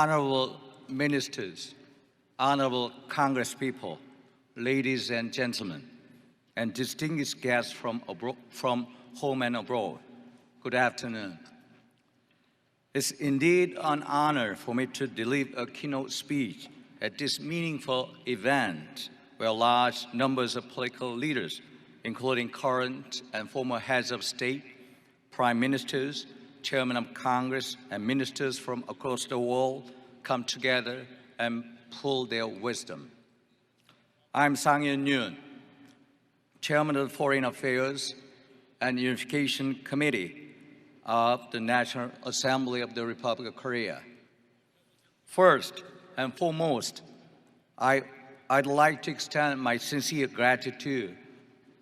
Honorable Ministers, Honorable Congresspeople, ladies and gentlemen, and distinguished guests from home and abroad, good afternoon. It's indeed an honor for me to deliver a keynote speech at this meaningful event where large numbers of political leaders, including current and former heads of state, prime ministers, chairmen of Congress, and ministers from across the world come together and pool their wisdom. I'm Sang-Hyun, Chairman of the Foreign Affairs and Unification Committee of the National Assembly of the Republic of Korea. First and foremost, I'd like to extend my sincere gratitude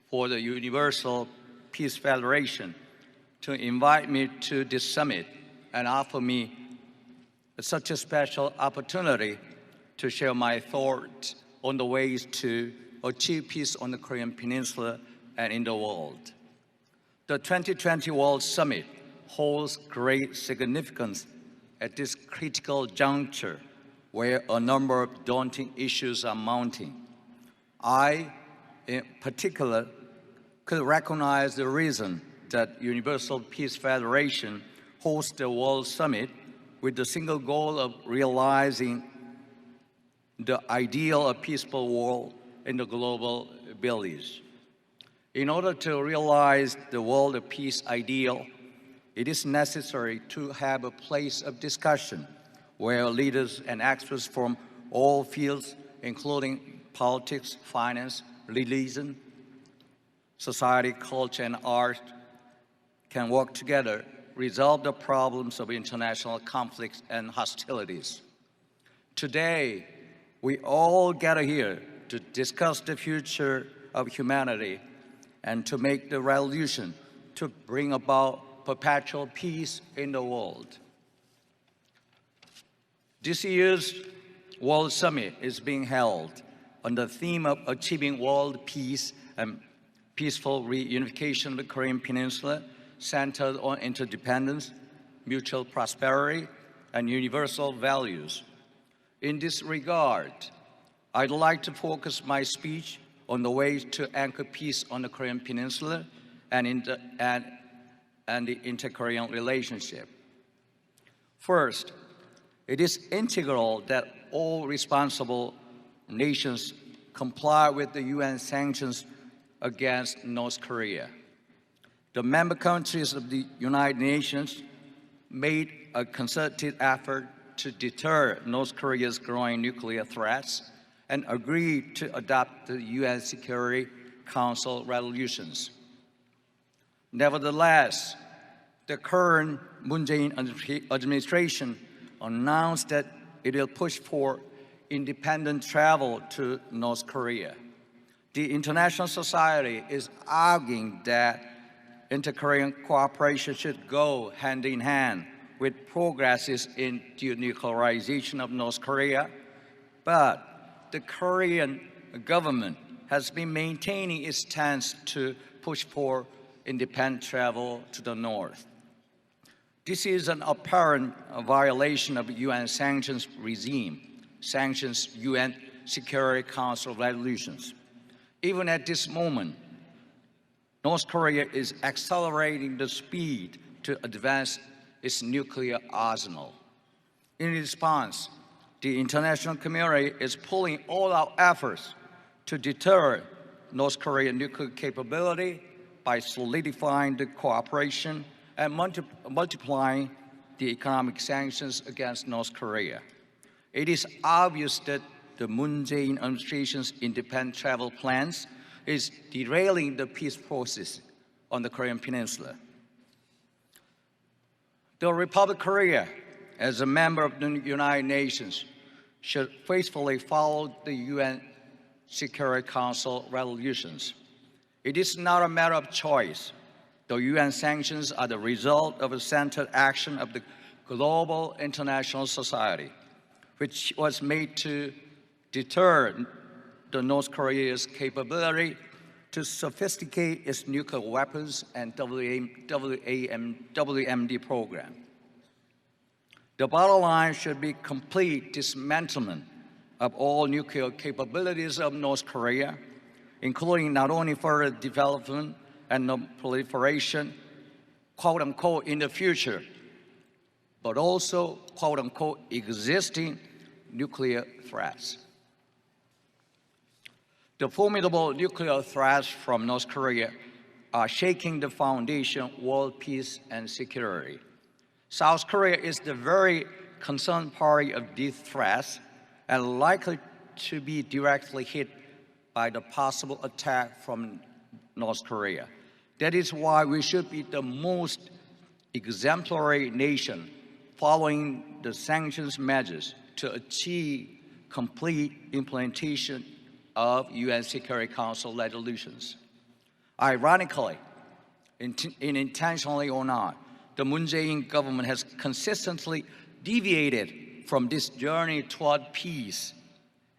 for the Universal Peace Federation to invite me to this summit and offer me such a special opportunity to share my thoughts on the ways to achieve peace on the Korean Peninsula and in the world. The 2020 World Summit holds great significance at this critical juncture where a number of daunting issues are mounting. I, in particular, could recognize the reason that Universal Peace Federation hosts the World Summit with the single goal of realizing the ideal of peaceful world in the global village. In order to realize the world of peace ideal, it is necessary to have a place of discussion where leaders and experts from all fields, including politics, finance, religion, society, culture, and art, can work together, resolve the problems of international conflicts and hostilities. Today, we all gather here to discuss the future of humanity and to make the revolution to bring about perpetual peace in the world. This year's World Summit is being held on the theme of achieving world peace and peaceful reunification of the Korean Peninsula, centered on interdependence, mutual prosperity, and universal values. In this regard, I'd like to focus my speech on the ways to anchor peace on the Korean Peninsula and the inter-Korean relationship. First, it is integral that all responsible nations comply with the UN sanctions against North Korea. The member countries of the United Nations made a concerted effort to deter North Korea's growing nuclear threats and agreed to adopt the UN Security Council resolutions. Nevertheless, the current Moon Jae-in administration announced that it will push for independent travel to North Korea. The international society is arguing that inter-Korean cooperation should go hand in hand with progresses in denuclearization of North Korea, but the Korean government has been maintaining its stance to push for independent travel to the north. This is an apparent violation of UN sanctions regime, sanctions UN Security Council resolutions. Even at this moment, North Korea is accelerating the speed to advance its nuclear arsenal. In response, the international community is pulling all our efforts to deter North Korean nuclear capability by solidifying the cooperation and multiplying the economic sanctions against North Korea. It is obvious that the Moon Jae-in administration's independent travel plans is derailing the peace process on the Korean Peninsula. The Republic of Korea, as a member of the United Nations, should faithfully follow the UN Security Council resolutions. It is not a matter of choice. The UN sanctions are the result of a centered action of the global international society, which was made to deter the North Korea's capability to sophisticate its nuclear weapons and WMD program. The bottom line should be complete dismantlement of all nuclear capabilities of North Korea, including not only further development and non-proliferation, quote-unquote, in the future, but also, quote-unquote, existing nuclear threats. The formidable nuclear threats from North Korea are shaking the foundation of world peace and security. South Korea is the very concerned party of these threats and likely to be directly hit by the possible attack from North Korea. That is why we should be the most exemplary nation following the sanctions measures to achieve complete implementation of UN Security Council resolutions. Ironically, intentionally or not, the Moon Jae-in government has consistently deviated from this journey toward peace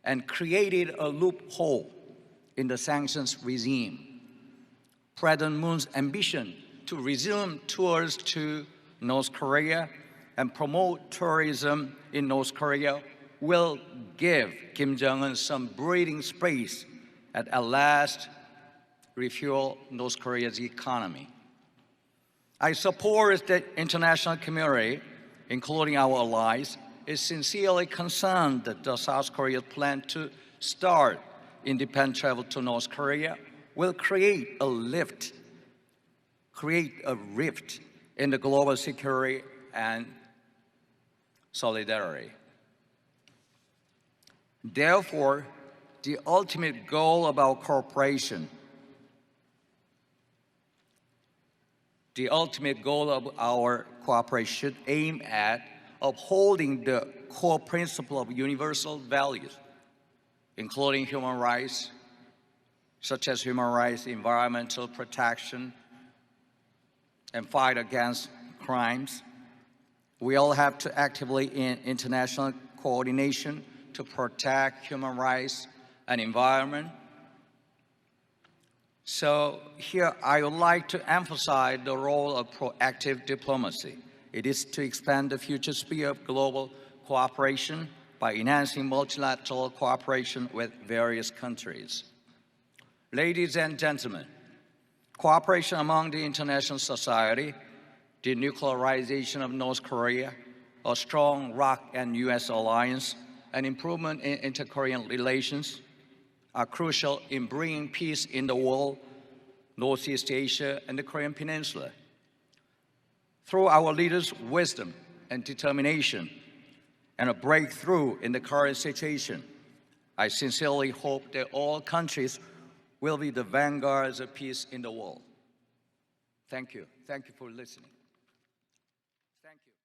and created a loophole in the sanctions regime. President Moon's ambition to resume tours to North Korea and promote tourism in North Korea will give Kim Jong-un some breathing space and at last refuel North Korea's economy. I support the international community, including our allies, is sincerely concerned that the South Korea's plan to start independent travel to North Korea will create a rift in the global security and solidarity. Therefore, the ultimate goal of our cooperation, should aim at upholding the core principle of universal values, including human rights, such as human rights, environmental protection, and fight against crimes. We all have to actively in international coordination to protect human rights and environment. So here I would like to emphasize the role of proactive diplomacy. It is to expand the future sphere of global cooperation by enhancing multilateral cooperation with various countries. Ladies and gentlemen, cooperation among the international society, denuclearization of North Korea, a strong ROK and US alliance, and improvement in inter-Korean relations are crucial in bringing peace in the world, Northeast Asia, and the Korean Peninsula. Through our leaders' wisdom and determination and a breakthrough in the current situation, I sincerely hope that all countries will be the vanguards of peace in the world. Thank you. Thank you for listening.